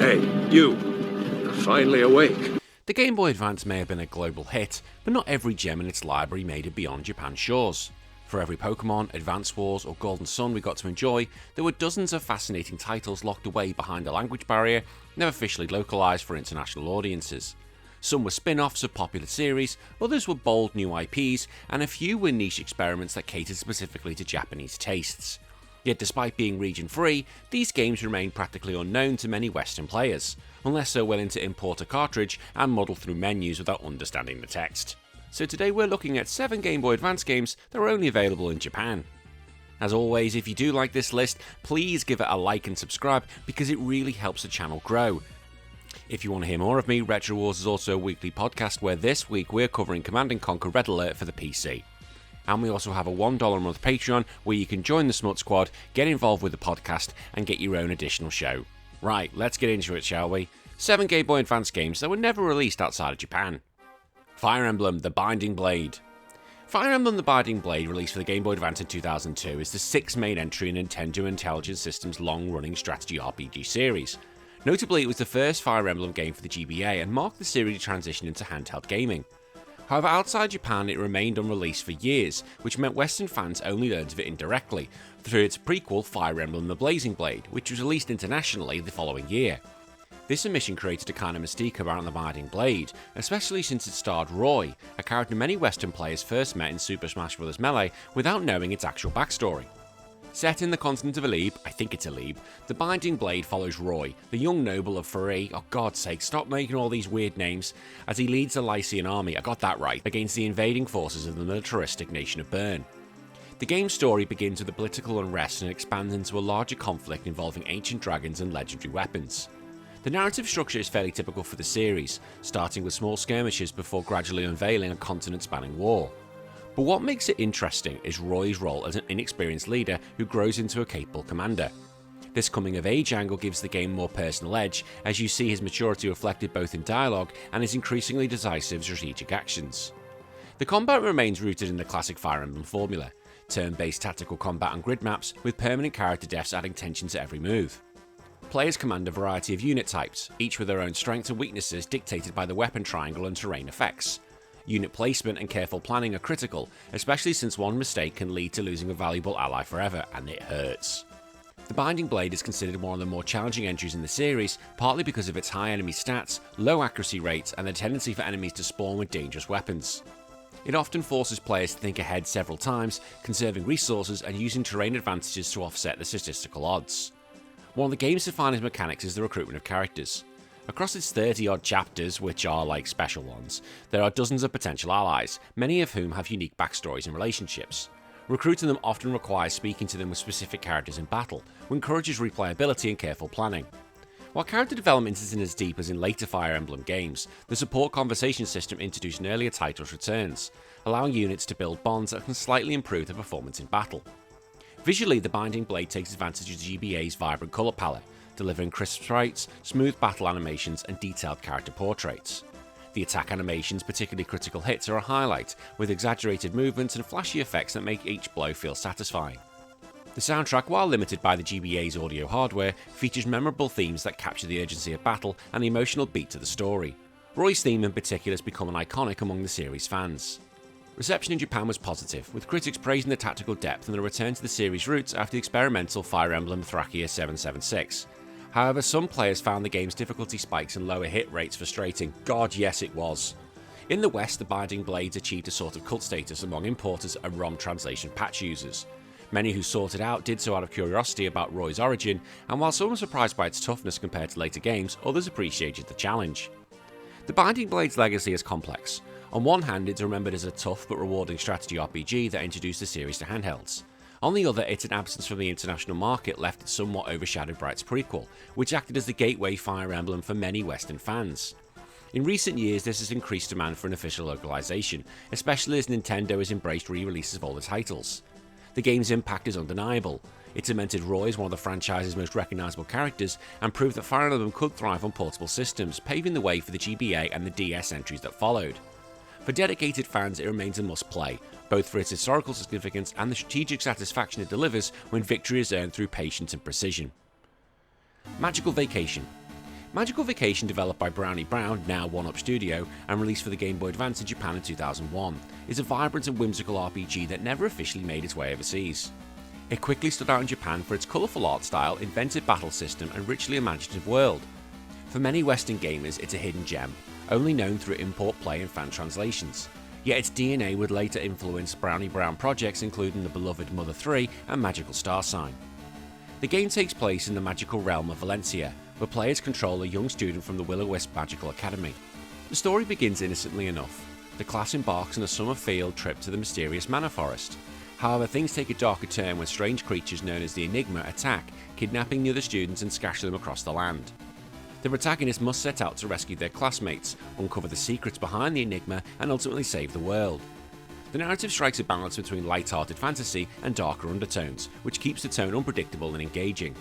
Hey, you. You're finally awake. The Game Boy Advance may have been a global hit, but not every gem in its library made it beyond Japan's shores. For every Pokemon, Advance Wars, or Golden Sun we got to enjoy, there were dozens of fascinating titles locked away behind a language barrier, never officially localized for international audiences. Some were spin-offs of popular series, others were bold new IPs, and a few were niche experiments that catered specifically to Japanese tastes. Yet despite being region-free, these games remained practically unknown to many Western players, unless they're willing to import a cartridge and muddle through menus without understanding the text. So today we're looking at 7 Game Boy Advance games that are only available in Japan. As always, if you do like this list, please give it a like and subscribe because it really helps the channel grow. If you want to hear more of me, Retro Wars is also a weekly podcast where this week we're covering Command & Conquer Red Alert for the PC. And we also have a $1 a month Patreon where you can join the Smut Squad, get involved with the podcast, and get your own additional show. Right, let's get into it, shall we? 7 Game Boy Advance games that were never released outside of Japan. Fire Emblem The Binding Blade. Fire Emblem The Binding Blade, released for the Game Boy Advance in 2002, is the 6th main entry in Nintendo Intelligent Systems' long-running strategy RPG series. Notably, it was the first Fire Emblem game for the GBA and marked the series' transition into handheld gaming. However, outside Japan it remained unreleased for years, which meant Western fans only learned of it indirectly, through its prequel Fire Emblem The Blazing Blade, which was released internationally the following year. This omission created a kind of mystique around the Binding Blade, especially since it starred Roy, a character many Western players first met in Super Smash Bros. Melee without knowing its actual backstory. Set in the continent of Alib, I think it's Alib, the Binding Blade follows Roy, the young noble of Fareed, oh god's sake, stop making all these weird names, as he leads the Lycian army, I got that right, against the invading forces of the militaristic nation of Bern. The game's story begins with the political unrest and expands into a larger conflict involving ancient dragons and legendary weapons. The narrative structure is fairly typical for the series, starting with small skirmishes before gradually unveiling a continent-spanning war. But what makes it interesting is Roy's role as an inexperienced leader who grows into a capable commander. This coming-of-age angle gives the game more personal edge, as you see his maturity reflected both in dialogue and his increasingly decisive strategic actions. The combat remains rooted in the classic Fire Emblem formula, turn-based tactical combat on grid maps with permanent character deaths adding tension to every move. Players command a variety of unit types, each with their own strengths and weaknesses dictated by the weapon triangle and terrain effects. Unit placement and careful planning are critical, especially since one mistake can lead to losing a valuable ally forever, and it hurts. The Binding Blade is considered one of the more challenging entries in the series, partly because of its high enemy stats, low accuracy rates, and the tendency for enemies to spawn with dangerous weapons. It often forces players to think ahead several times, conserving resources and using terrain advantages to offset the statistical odds. One of the game's defining mechanics is the recruitment of characters. Across its 30-odd chapters, which are like special ones, there are dozens of potential allies, many of whom have unique backstories and relationships. Recruiting them often requires speaking to them with specific characters in battle, which encourages replayability and careful planning. While character development isn't as deep as in later Fire Emblem games, the support conversation system introduced in earlier titles returns, allowing units to build bonds that can slightly improve their performance in battle. Visually, the Binding Blade takes advantage of GBA's vibrant colour palette, delivering crisp sprites, smooth battle animations, and detailed character portraits. The attack animations, particularly critical hits, are a highlight, with exaggerated movements and flashy effects that make each blow feel satisfying. The soundtrack, while limited by the GBA's audio hardware, features memorable themes that capture the urgency of battle and the emotional beat to the story. Roy's theme in particular has become an iconic among the series' fans. Reception in Japan was positive, with critics praising the tactical depth and the return to the series' roots after the experimental Fire Emblem Thracia 776. However, some players found the game's difficulty spikes and lower hit rates frustrating. God, yes it was. In the West, the Binding Blades achieved a sort of cult status among importers and ROM translation patch users. Many who sought it out did so out of curiosity about Roy's origin, and while some were surprised by its toughness compared to later games, others appreciated the challenge. The Binding Blade's legacy is complex. On one hand, it's remembered as a tough but rewarding strategy RPG that introduced the series to handhelds. On the other, its absence from the international market left it somewhat overshadowed by its prequel, which acted as the gateway Fire Emblem for many Western fans. In recent years, this has increased demand for an official localization, especially as Nintendo has embraced re-releases of older titles. The game's impact is undeniable. It cemented Roy as one of the franchise's most recognisable characters and proved that Fire Emblem could thrive on portable systems, paving the way for the GBA and the DS entries that followed. For dedicated fans, it remains a must-play, both for its historical significance and the strategic satisfaction it delivers when victory is earned through patience and precision. Magical Vacation. Magical Vacation, developed by Brownie Brown, now 1UP Studio, and released for the Game Boy Advance in Japan in 2001, is a vibrant and whimsical RPG that never officially made its way overseas. It quickly stood out in Japan for its colourful art style, inventive battle system, and richly imaginative world. For many Western gamers, it's a hidden gem, only known through import play and fan translations. Yet its DNA would later influence Brownie Brown projects including the beloved Mother 3 and Magical Star Sign. The game takes place in the magical realm of Valencia, where players control a young student from the Will-O-Wisp Magical Academy. The story begins innocently enough. The class embarks on a summer field trip to the mysterious Manor Forest. However, things take a darker turn when strange creatures known as the Enigma attack, kidnapping the other students and scatter them across the land. The protagonists must set out to rescue their classmates, uncover the secrets behind the Enigma, and ultimately save the world. The narrative strikes a balance between light-hearted fantasy and darker undertones, which keeps the tone unpredictable and engaging.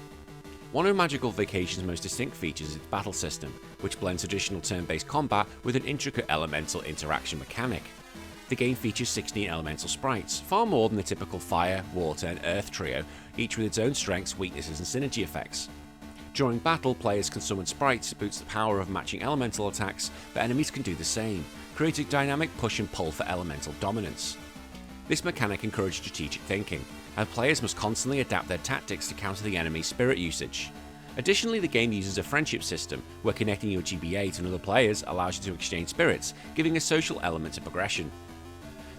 One of Magical Vacation's most distinct features is its battle system, which blends traditional turn-based combat with an intricate elemental interaction mechanic. The game features 16 elemental sprites, far more than the typical fire, water, and earth trio, each with its own strengths, weaknesses, and synergy effects. During battle, players can summon sprites to boost the power of matching elemental attacks, but enemies can do the same, creating dynamic push and pull for elemental dominance. This mechanic encourages strategic thinking, and players must constantly adapt their tactics to counter the enemy's spirit usage. Additionally, the game uses a friendship system, where connecting your GBA to other players allows you to exchange spirits, giving a social element to progression.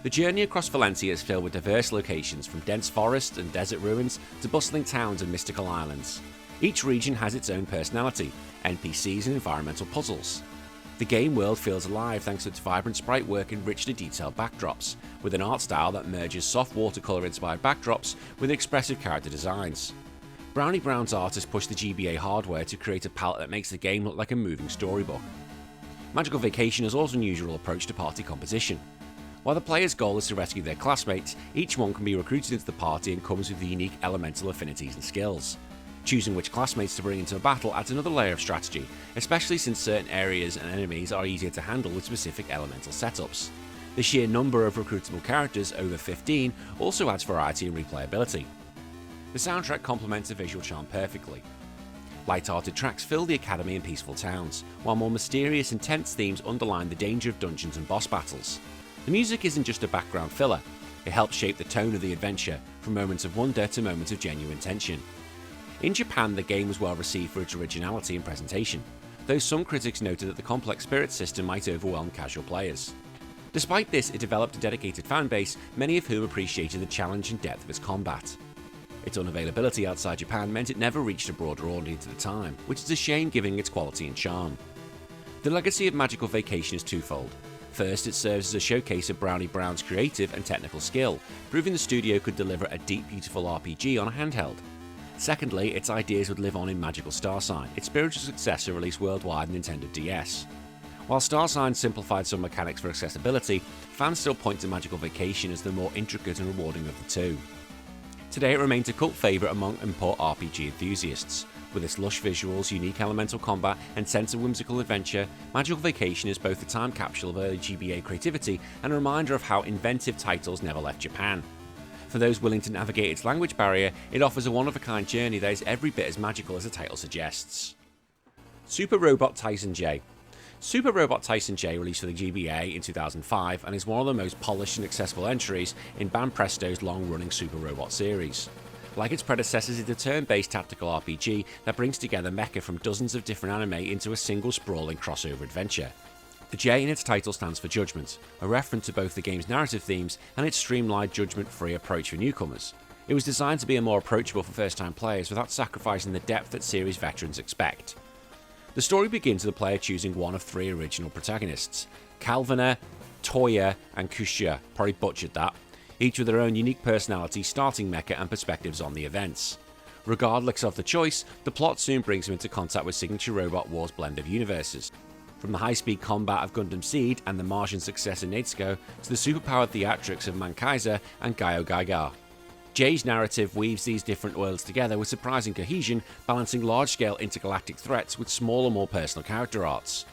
The journey across Valencia is filled with diverse locations, from dense forests and desert ruins to bustling towns and mystical islands. Each region has its own personality, NPCs and environmental puzzles. The game world feels alive thanks to its vibrant sprite work and richly detailed backdrops, with an art style that merges soft watercolour inspired backdrops with expressive character designs. Brownie Brown's artists pushed the GBA hardware to create a palette that makes the game look like a moving storybook. Magical Vacation has also an unusual approach to party composition. While the player's goal is to rescue their classmates, each one can be recruited into the party and comes with unique elemental affinities and skills. Choosing which classmates to bring into a battle adds another layer of strategy, especially since certain areas and enemies are easier to handle with specific elemental setups. The sheer number of recruitable characters, over 15, also adds variety and replayability. The soundtrack complements the visual charm perfectly. Light-hearted tracks fill the academy and peaceful towns, while more mysterious, intense themes underline the danger of dungeons and boss battles. The music isn't just a background filler, it helps shape the tone of the adventure, from moments of wonder to moments of genuine tension. In Japan, the game was well received for its originality and presentation, though some critics noted that the complex spirit system might overwhelm casual players. Despite this, it developed a dedicated fanbase, many of whom appreciated the challenge and depth of its combat. Its unavailability outside Japan meant it never reached a broader audience at the time, which is a shame given its quality and charm. The legacy of Magical Vacation is twofold. First, it serves as a showcase of Brownie Brown's creative and technical skill, proving the studio could deliver a deep, beautiful RPG on a handheld. Secondly, its ideas would live on in Magical Star Sign, its spiritual successor released worldwide on Nintendo DS. While Star Sign simplified some mechanics for accessibility, fans still point to Magical Vacation as the more intricate and rewarding of the two. Today it remains a cult favourite among import RPG enthusiasts. With its lush visuals, unique elemental combat, and sense of whimsical adventure, Magical Vacation is both a time capsule of early GBA creativity and a reminder of how inventive titles never left Japan. For those willing to navigate its language barrier, it offers a one-of-a-kind journey that is every bit as magical as the title suggests. Super Robot Taisen J. Super Robot Taisen J released for the GBA in 2005 and is one of the most polished and accessible entries in Banpresto's long-running Super Robot series. Like its predecessors, it's a turn-based tactical RPG that brings together mecha from dozens of different anime into a single sprawling crossover adventure. The J in its title stands for Judgment, a reference to both the game's narrative themes and its streamlined judgment-free approach for newcomers. It was designed to be more approachable for first-time players without sacrificing the depth that series veterans expect. The story begins with the player choosing one of three original protagonists, Calviner, Toya, and Kushia, probably butchered that, each with their own unique personality, starting mecha and perspectives on the events. Regardless of the choice, the plot soon brings him into contact with signature Robot War's blend of universes. From the high-speed combat of Gundam Seed and the Martian successor Nezuko to the superpowered theatrics of Mankaiser and Gyo Gaiga. Jay's narrative weaves these different worlds together with surprising cohesion, balancing large-scale intergalactic threats with smaller, more personal character arcs.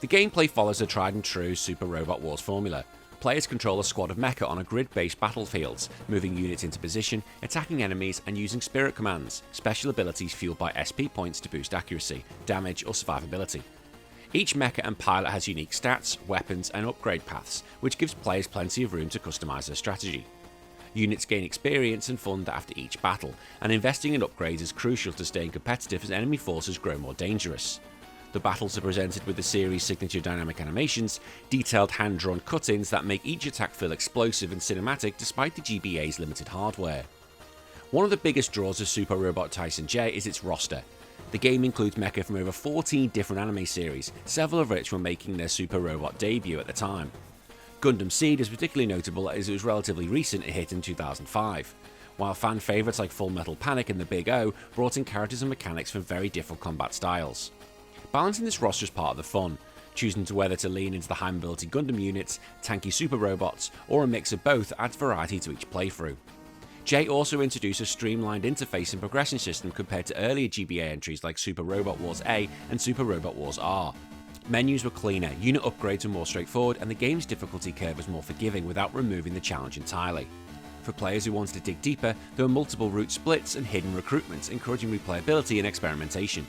The gameplay follows a tried-and-true Super Robot Wars formula, Players control a squad of mecha on a grid-based battlefields, moving units into position, attacking enemies, and using spirit commands, special abilities fueled by SP points to boost accuracy, damage, or survivability. Each mecha and pilot has unique stats, weapons, and upgrade paths, which gives players plenty of room to customize their strategy. Units gain experience and fund after each battle, and investing in upgrades is crucial to staying competitive as enemy forces grow more dangerous. The battles are presented with the series' signature dynamic animations, detailed hand-drawn cut-ins that make each attack feel explosive and cinematic despite the GBA's limited hardware. One of the biggest draws of Super Robot Taisen J is its roster. The game includes mecha from over 14 different anime series, several of which were making their Super Robot debut at the time. Gundam Seed is particularly notable as it was relatively recent and hit in 2005, while fan favourites like Fullmetal Panic and the Big O brought in characters and mechanics from very different combat styles. Balancing this roster is part of the fun, choosing to whether to lean into the high mobility Gundam units, tanky super robots, or a mix of both adds variety to each playthrough. J also introduced a streamlined interface and progression system compared to earlier GBA entries like Super Robot Wars A and Super Robot Wars R. Menus were cleaner, unit upgrades were more straightforward, and the game's difficulty curve was more forgiving without removing the challenge entirely. For players who wanted to dig deeper, there were multiple route splits and hidden recruitments, encouraging replayability and experimentation.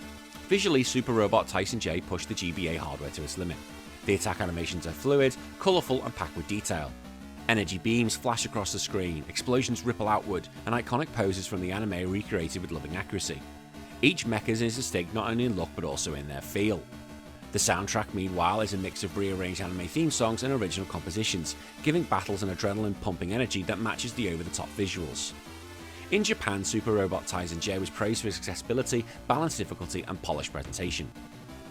Visually, Super Robot Taisen J pushed the GBA hardware to its limit. The attack animations are fluid, colourful, and packed with detail. Energy beams flash across the screen, explosions ripple outward, and iconic poses from the anime are recreated with loving accuracy. Each mecha is distinct not only in look but also in their feel. The soundtrack, meanwhile, is a mix of rearranged anime theme songs and original compositions, giving battles an adrenaline-pumping energy that matches the over-the-top visuals. In Japan, Super Robot Taisen J was praised for its accessibility, balanced difficulty, and polished presentation.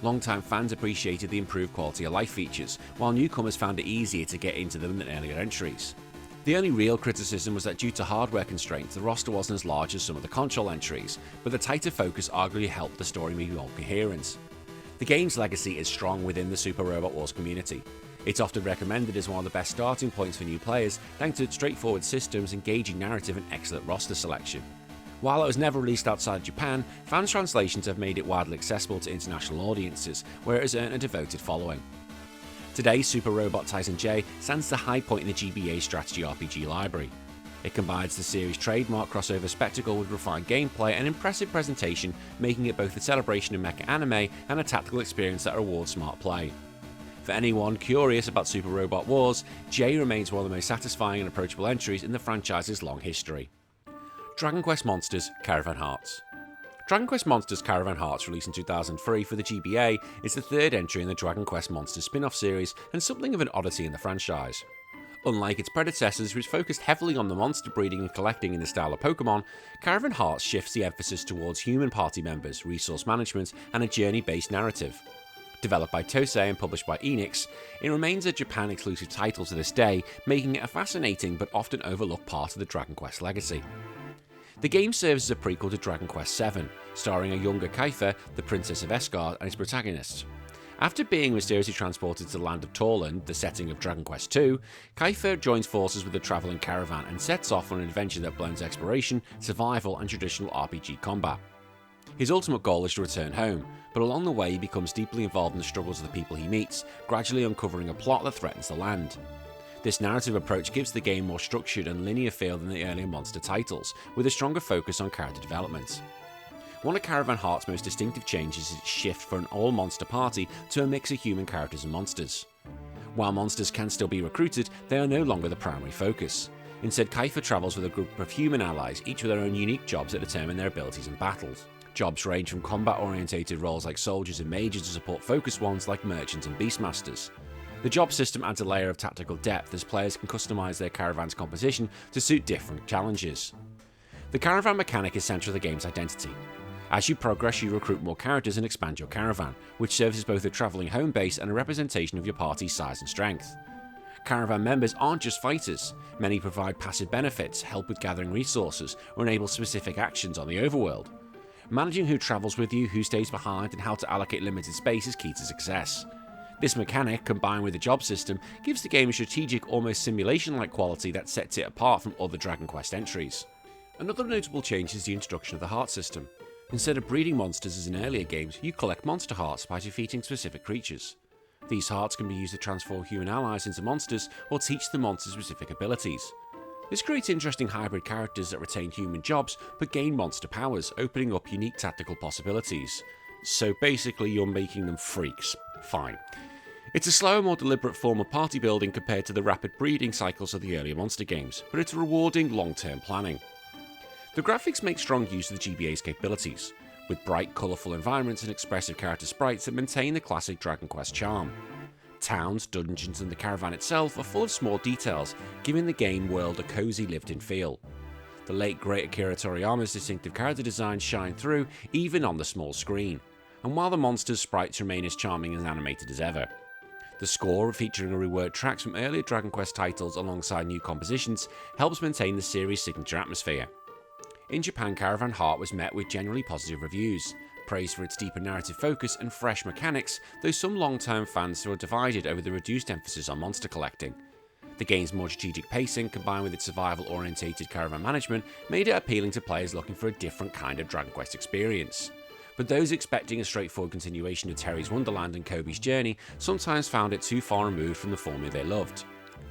Longtime fans appreciated the improved quality of life features, while newcomers found it easier to get into them than earlier entries. The only real criticism was that due to hardware constraints, the roster wasn't as large as some of the console entries, but the tighter focus arguably helped the story be more coherent. The game's legacy is strong within the Super Robot Wars community. It's often recommended as one of the best starting points for new players, thanks to its straightforward systems, engaging narrative, and excellent roster selection. While it was never released outside Japan, fans' translations have made it widely accessible to international audiences, where it has earned a devoted following. Today, Super Robot Taisen J stands at the high point in the GBA strategy RPG library. It combines the series' trademark crossover spectacle with refined gameplay and impressive presentation, making it both a celebration of mecha anime and a tactical experience that rewards smart play. For anyone curious about Super Robot Wars, J remains one of the most satisfying and approachable entries in the franchise's long history. Dragon Quest Monsters Caravan Hearts. Dragon Quest Monsters Caravan Hearts, released in 2003 for the GBA, is the third entry in the Dragon Quest Monsters spin-off series and something of an oddity in the franchise. Unlike its predecessors, which focused heavily on the monster breeding and collecting in the style of Pokemon, Caravan Hearts shifts the emphasis towards human party members, resource management, and a journey-based narrative. Developed by Tosei and published by Enix, it remains a Japan-exclusive title to this day, making it a fascinating but often overlooked part of the Dragon Quest legacy. The game serves as a prequel to Dragon Quest VII, starring a younger Kaifer, the Princess of Esgard, and its protagonists. After being mysteriously transported to the land of Torland, the setting of Dragon Quest II, Kaifer joins forces with the travelling Caravan and sets off on an adventure that blends exploration, survival, and traditional RPG combat. His ultimate goal is to return home, but along the way he becomes deeply involved in the struggles of the people he meets, gradually uncovering a plot that threatens the land. This narrative approach gives the game more structured and linear feel than the earlier monster titles, with a stronger focus on character development. One of Caravan Heart's most distinctive changes is its shift from an all-monster party to a mix of human characters and monsters. While monsters can still be recruited, they are no longer the primary focus. Instead, Kaifer travels with a group of human allies, each with their own unique jobs that determine their abilities in battles. Jobs range from combat-orientated roles like soldiers and mages to support focused ones like merchants and beastmasters. The job system adds a layer of tactical depth as players can customise their caravan's composition to suit different challenges. The caravan mechanic is central to the game's identity. As you progress, you recruit more characters and expand your caravan, which serves as both a travelling home base and a representation of your party's size and strength. Caravan members aren't just fighters. Many provide passive benefits, help with gathering resources, or enable specific actions on the overworld. Managing who travels with you, who stays behind, and how to allocate limited space is key to success. This mechanic, combined with the job system, gives the game a strategic, almost simulation-like quality that sets it apart from other Dragon Quest entries. Another notable change is the introduction of the heart system. Instead of breeding monsters as in earlier games, you collect monster hearts by defeating specific creatures. These hearts can be used to transform human allies into monsters or teach the monsters specific abilities. This creates interesting hybrid characters that retain human jobs but gain monster powers, opening up unique tactical possibilities. So basically you're making them freaks. Fine. It's a slower, more deliberate form of party building compared to the rapid breeding cycles of the earlier monster games, but it's rewarding long-term planning. The graphics make strong use of the GBA's capabilities, with bright, colourful environments and expressive character sprites that maintain the classic Dragon Quest charm. Towns, dungeons and the Caravan itself are full of small details, giving the game world a cosy lived-in feel. The late great Akira Toriyama's distinctive character designs shine through even on the small screen, and while the monsters' sprites remain as charming and animated as ever. The score, featuring a reworked tracks from earlier Dragon Quest titles alongside new compositions, helps maintain the series' signature atmosphere. In Japan, Caravan Heart was met with generally positive reviews, praised for its deeper narrative focus and fresh mechanics, though some long-term fans were divided over the reduced emphasis on monster collecting. The game's more strategic pacing, combined with its survival-orientated caravan management, made it appealing to players looking for a different kind of Dragon Quest experience. But those expecting a straightforward continuation of Terry's Wonderland and Kobe's Journey sometimes found it too far removed from the formula they loved.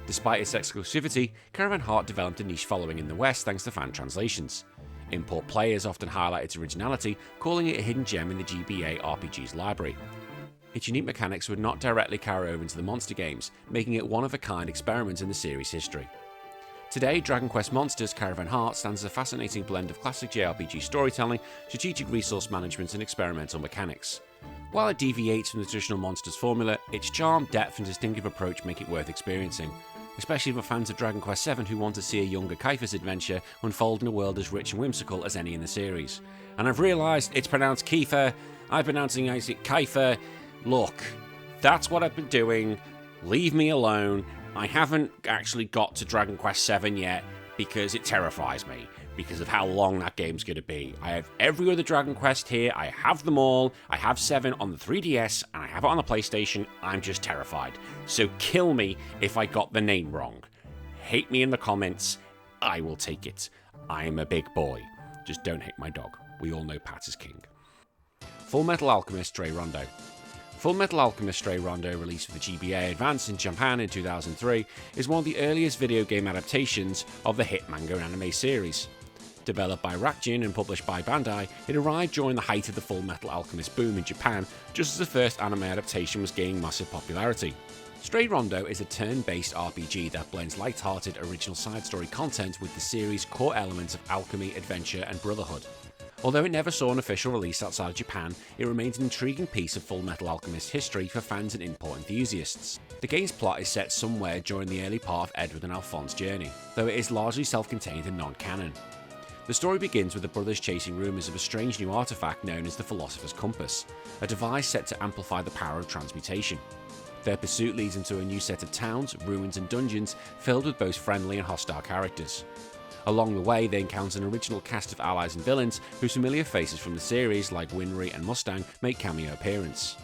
Despite its exclusivity, Caravan Heart developed a niche following in the West thanks to fan translations. Import players often highlight its originality, calling it a hidden gem in the GBA RPG's library. Its unique mechanics would not directly carry over into the monster games, making it one-of-a-kind experiment in the series' history. Today, Dragon Quest Monsters Caravan Heart stands as a fascinating blend of classic JRPG storytelling, strategic resource management and experimental mechanics. While it deviates from the traditional Monsters formula, its charm, depth and distinctive approach make it worth experiencing, especially for fans of Dragon Quest VII who want to see a younger Kiefer's adventure unfold in a world as rich and whimsical as any in the series. And I've realised it's pronounced Kiefer, I'm pronouncing it Kiefer. Look, that's what I've been doing, leave me alone. I haven't actually got to Dragon Quest VII yet because it terrifies me, because of how long that game's going to be. I have every other Dragon Quest here, I have them all, I have 7 on the 3DS, and I have it on the PlayStation. I'm just terrified. So kill me if I got the name wrong. Hate me in the comments, I will take it. I'm a big boy. Just don't hate my dog. We all know Pat is king. Fullmetal Alchemist Stray Rondo. Fullmetal Alchemist Stray Rondo, released for the GBA Advance in Japan in 2003, is one of the earliest video game adaptations of the hit manga and anime series. Developed by Rakjin and published by Bandai, it arrived during the height of the Fullmetal Alchemist boom in Japan, just as the first anime adaptation was gaining massive popularity. Stray Rondo is a turn-based RPG that blends light-hearted original side story content with the series' core elements of alchemy, adventure and brotherhood. Although it never saw an official release outside of Japan, it remains an intriguing piece of Fullmetal Alchemist history for fans and import enthusiasts. The game's plot is set somewhere during the early part of Edward and Alphonse's journey, though it is largely self-contained and non-canon. The story begins with the brothers chasing rumours of a strange new artifact known as the Philosopher's Compass, a device set to amplify the power of transmutation. Their pursuit leads into a new set of towns, ruins and dungeons filled with both friendly and hostile characters. Along the way, they encounter an original cast of allies and villains whose familiar faces from the series, like Winry and Mustang, make cameo appearance.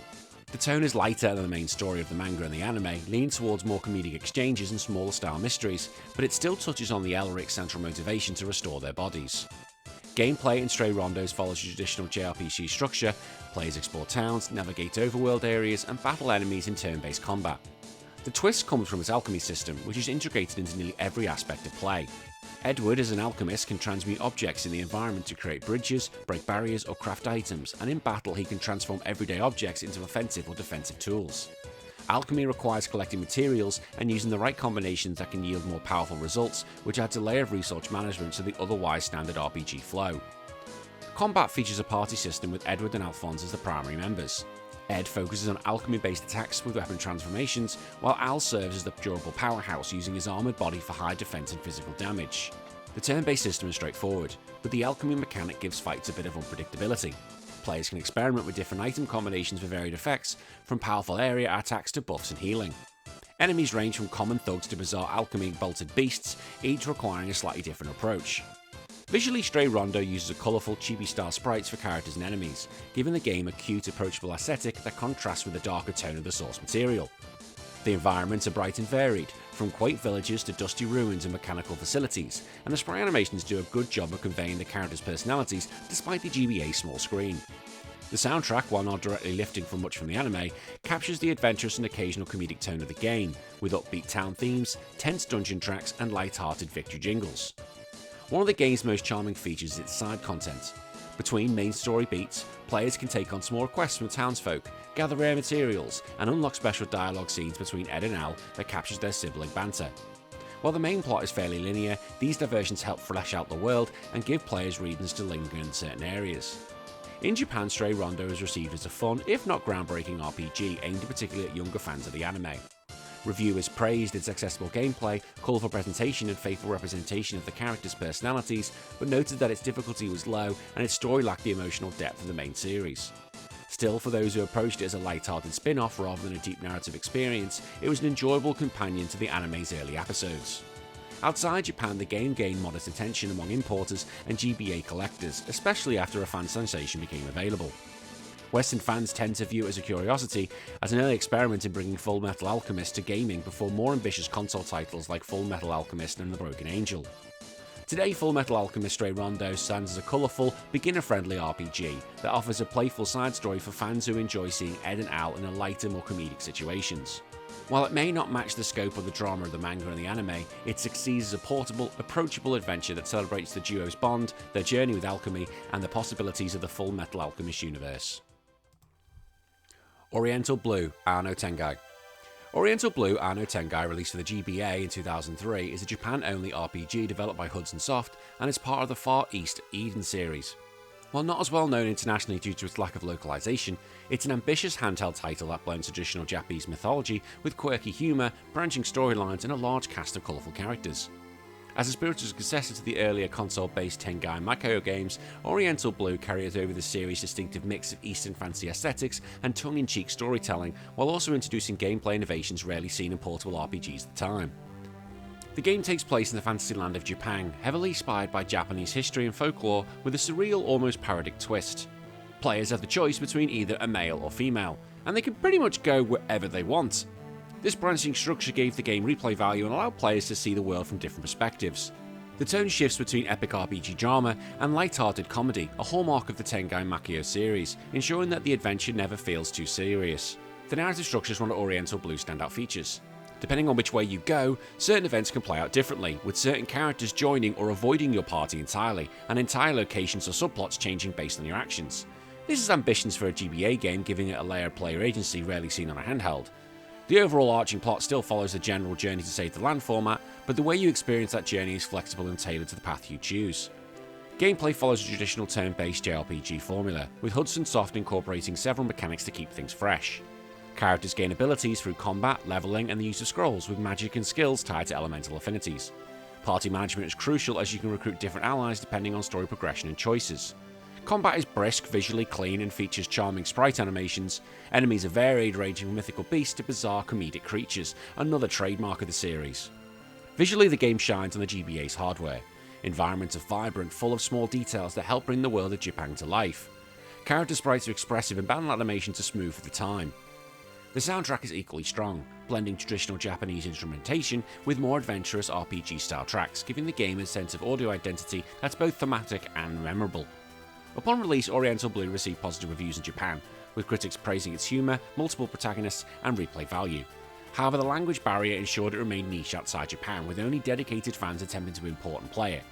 The tone is lighter than the main story of the manga and the anime, leaning towards more comedic exchanges and smaller style mysteries, but it still touches on the Elric's central motivation to restore their bodies. Gameplay in Stray Rondos follows a traditional JRPG structure. Players explore towns, navigate overworld areas, and battle enemies in turn-based combat. The twist comes from its alchemy system, which is integrated into nearly every aspect of play. Edward, as an alchemist, can transmute objects in the environment to create bridges, break barriers, or craft items, and in battle he can transform everyday objects into offensive or defensive tools. Alchemy requires collecting materials and using the right combinations that can yield more powerful results, which adds a layer of resource management to the otherwise standard RPG flow. Combat features a party system with Edward and Alphonse as the primary members. Ed focuses on alchemy-based attacks with weapon transformations, while Al serves as the durable powerhouse using his armoured body for high defense and physical damage. The turn-based system is straightforward, but the alchemy mechanic gives fights a bit of unpredictability. Players can experiment with different item combinations for varied effects, from powerful area attacks to buffs and healing. Enemies range from common thugs to bizarre alchemy-bolted beasts, each requiring a slightly different approach. Visually, Stray Rondo uses a colourful, chibi-style sprites for characters and enemies, giving the game a cute, approachable aesthetic that contrasts with the darker tone of the source material. The environments are bright and varied, from quaint villages to dusty ruins and mechanical facilities, and the sprite animations do a good job of conveying the characters' personalities despite the GBA's small screen. The soundtrack, while not directly lifting from much from the anime, captures the adventurous and occasional comedic tone of the game, with upbeat town themes, tense dungeon tracks, and light-hearted victory jingles. One of the game's most charming features is its side content. Between main story beats, players can take on small quests from townsfolk, gather rare materials, and unlock special dialogue scenes between Ed and Al that captures their sibling banter. While the main plot is fairly linear, these diversions help flesh out the world and give players reasons to linger in certain areas. In Japan, Stray Rondo is received as a fun, if not groundbreaking RPG aimed particularly at younger fans of the anime. Reviewers praised its accessible gameplay, colourful presentation and faithful representation of the characters' personalities, but noted that its difficulty was low and its story lacked the emotional depth of the main series. Still, for those who approached it as a light-hearted spin-off rather than a deep narrative experience, it was an enjoyable companion to the anime's early episodes. Outside Japan, the game gained modest attention among importers and GBA collectors, especially after a fan sensation became available. Western fans tend to view it as a curiosity, as an early experiment in bringing Fullmetal Alchemist to gaming before more ambitious console titles like Fullmetal Alchemist and The Broken Angel. Today, Fullmetal Alchemist Stray Rondo stands as a colourful, beginner-friendly RPG that offers a playful side story for fans who enjoy seeing Ed and Al in a lighter, more comedic situations. While it may not match the scope of the drama of the manga and the anime, it succeeds as a portable, approachable adventure that celebrates the duo's bond, their journey with alchemy, and the possibilities of the Fullmetal Alchemist universe. Oriental Blue Anno Tengai. Oriental Blue Anno Tengai, released for the GBA in 2003, is a Japan-only RPG developed by Hudson Soft and is part of the Far East Eden series. While not as well known internationally due to its lack of localization, it's an ambitious handheld title that blends traditional Japanese mythology with quirky humour, branching storylines, and a large cast of colourful characters. As a spiritual successor to the earlier console-based Tengai Makoyo games, Oriental Blue carries over the series' distinctive mix of Eastern fantasy aesthetics and tongue-in-cheek storytelling, while also introducing gameplay innovations rarely seen in portable RPGs at the time. The game takes place in the fantasy land of Japan, heavily inspired by Japanese history and folklore, with a surreal, almost parodic twist. Players have the choice between either a male or female, and they can pretty much go wherever they want. This branching structure gave the game replay value and allowed players to see the world from different perspectives. The tone shifts between epic RPG drama and light-hearted comedy, a hallmark of the Tengai Makoyo series, ensuring that the adventure never feels too serious. The narrative structure is one of Oriental Blue's standout features. Depending on which way you go, certain events can play out differently, with certain characters joining or avoiding your party entirely, and entire locations or subplots changing based on your actions. This is ambitions for a GBA game, giving it a layer of player agency rarely seen on a handheld. The overall arching plot still follows the general journey to save the land format, but the way you experience that journey is flexible and tailored to the path you choose. Gameplay follows a traditional turn-based JRPG formula, with Hudson Soft incorporating several mechanics to keep things fresh. Characters gain abilities through combat, leveling, and the use of scrolls, with magic and skills tied to elemental affinities. Party management is crucial, as you can recruit different allies depending on story progression and choices. Combat is brisk, visually clean, and features charming sprite animations. Enemies are varied, ranging from mythical beasts to bizarre comedic creatures, another trademark of the series. Visually, the game shines on the GBA's hardware. Environments are vibrant, full of small details that help bring the world of Japan to life. Character sprites are expressive and battle animations are smooth for the time. The soundtrack is equally strong, blending traditional Japanese instrumentation with more adventurous RPG-style tracks, giving the game a sense of audio identity that's both thematic and memorable. Upon release, Oriental Blue received positive reviews in Japan, with critics praising its humour, multiple protagonists, and replay value. However, the language barrier ensured it remained niche outside Japan, with only dedicated fans attempting to import and play it.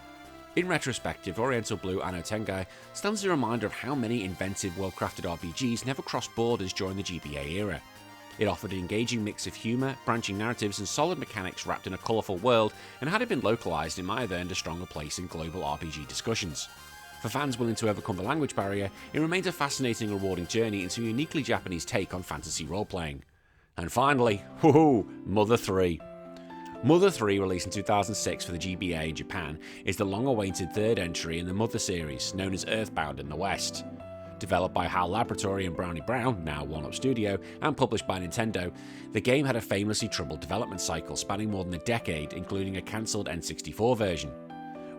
In retrospective, Oriental Blue Anno Tengai stands as a reminder of how many inventive, well-crafted RPGs never crossed borders during the GBA era. It offered an engaging mix of humour, branching narratives, and solid mechanics wrapped in a colourful world, and had it been localised, it might have earned a stronger place in global RPG discussions. For fans willing to overcome the language barrier, it remains a fascinating and rewarding journey into a uniquely Japanese take on fantasy role-playing. And finally, Mother 3. Mother 3, released in 2006 for the GBA in Japan, is the long-awaited third entry in the Mother series, known as Earthbound in the West. Developed by HAL Laboratory and Brownie Brown, now 1UP Studio, and published by Nintendo, the game had a famously troubled development cycle spanning more than a decade, including a cancelled N64 version.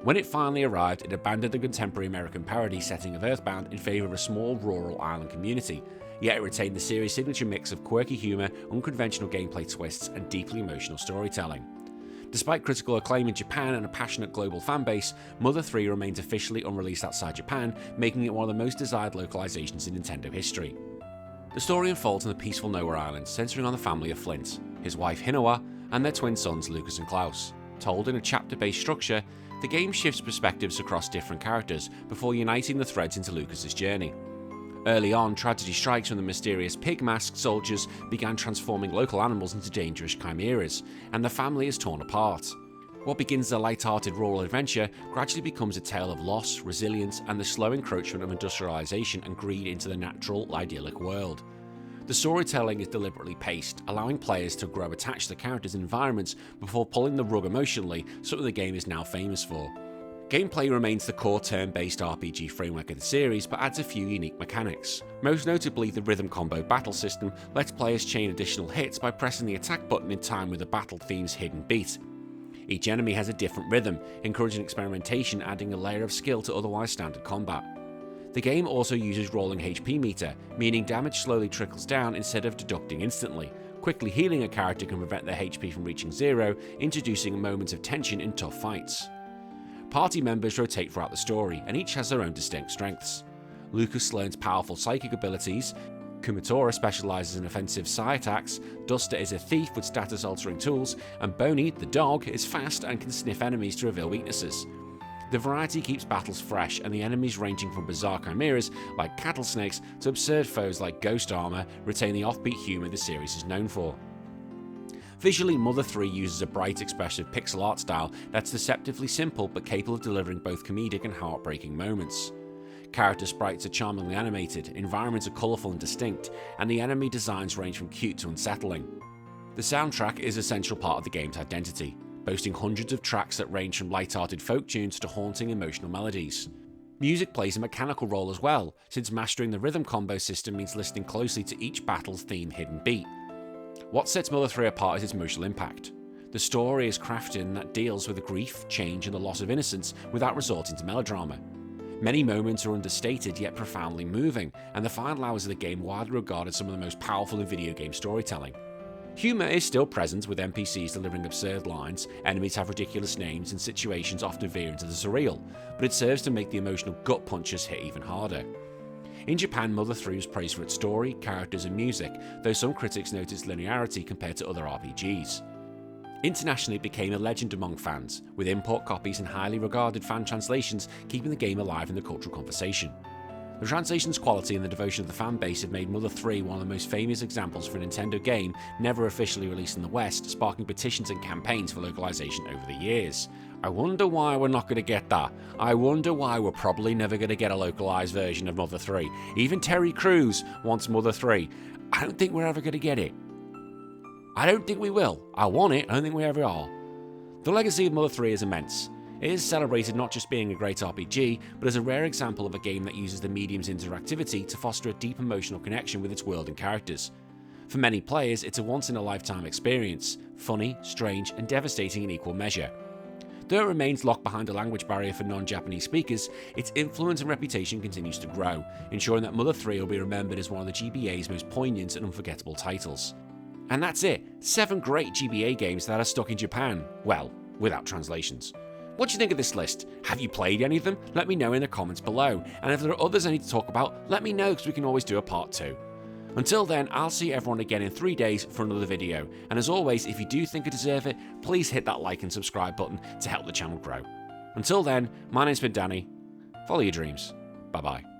When it finally arrived, it abandoned the contemporary American parody setting of Earthbound in favour of a small rural island community, yet it retained the series' signature mix of quirky humour, unconventional gameplay twists, and deeply emotional storytelling. Despite critical acclaim in Japan and a passionate global fanbase, Mother 3 remains officially unreleased outside Japan, making it one of the most desired localizations in Nintendo history. The story unfolds on the peaceful Nowhere Island, centering on the family of Flint, his wife Hinoa, and their twin sons Lucas and Klaus. Told in a chapter-based structure, the game shifts perspectives across different characters before uniting the threads into Lucas's journey. Early on, tragedy strikes when the mysterious pig-masked soldiers began transforming local animals into dangerous chimeras, and the family is torn apart. What begins as a light-hearted rural adventure gradually becomes a tale of loss, resilience, and the slow encroachment of industrialization and greed into the natural, idyllic world. The storytelling is deliberately paced, allowing players to grow attached to the characters and environments before pulling the rug emotionally, something the game is now famous for. Gameplay remains the core turn-based RPG framework of the series, but adds a few unique mechanics. Most notably, the rhythm combo battle system lets players chain additional hits by pressing the attack button in time with the battle theme's hidden beat. Each enemy has a different rhythm, encouraging experimentation, adding a layer of skill to otherwise standard combat. The game also uses rolling HP meter, meaning damage slowly trickles down instead of deducting instantly. Quickly healing a character can prevent their HP from reaching zero, introducing moments of tension in tough fights. Party members rotate throughout the story, and each has their own distinct strengths. Lucas learns powerful psychic abilities, Kumatora specialises in offensive psi attacks, Duster is a thief with status-altering tools, and Boney, the dog, is fast and can sniff enemies to reveal weaknesses. The variety keeps battles fresh, and the enemies ranging from bizarre chimeras like cattle snakes to absurd foes like ghost armor retain the offbeat humour the series is known for. Visually, Mother 3 uses a bright, expressive pixel art style that's deceptively simple but capable of delivering both comedic and heartbreaking moments. Character sprites are charmingly animated, environments are colourful and distinct, and the enemy designs range from cute to unsettling. The soundtrack is a central part of the game's identity, boasting hundreds of tracks that range from light-hearted folk tunes to haunting emotional melodies. Music plays a mechanical role as well, since mastering the rhythm combo system means listening closely to each battle's theme hidden beat. What sets Mother 3 apart is its emotional impact. The story is crafted and that deals with the grief, change, and the loss of innocence without resorting to melodrama. Many moments are understated yet profoundly moving, and the final hours of the game widely regarded as some of the most powerful in video game storytelling. Humour is still present, with NPCs delivering absurd lines, enemies have ridiculous names, and situations often veer into the surreal, but it serves to make the emotional gut punches hit even harder. In Japan, Mother 3 was praised for its story, characters, and music, though some critics noted its linearity compared to other RPGs. Internationally, it became a legend among fans, with import copies and highly regarded fan translations keeping the game alive in the cultural conversation. The translation's quality and the devotion of the fan base have made Mother 3 one of the most famous examples for a Nintendo game never officially released in the West, sparking petitions and campaigns for localization over the years. I wonder why we're not going to get that. I wonder why we're probably never going to get a localized version of Mother 3. Even Terry Crews wants Mother 3. I don't think we're ever going to get it. I don't think we will. I want it, I don't think we ever are. The legacy of Mother 3 is immense. It is celebrated not just being a great RPG, but as a rare example of a game that uses the medium's interactivity to foster a deep emotional connection with its world and characters. For many players, it's a once-in-a-lifetime experience, funny, strange, and devastating in equal measure. Though it remains locked behind a language barrier for non-Japanese speakers, its influence and reputation continues to grow, ensuring that Mother 3 will be remembered as one of the GBA's most poignant and unforgettable titles. And that's it, 7 great GBA games that are stuck in Japan, well, without translations. What do you think of this list? Have you played any of them? Let me know in the comments below, and if there are others I need to talk about, let me know because we can always do a part 2. Until then, I'll see everyone again in 3 days for another video, and as always, if you do think I deserve it, please hit that like and subscribe button to help the channel grow. Until then, my name's been Danny, follow your dreams, bye bye.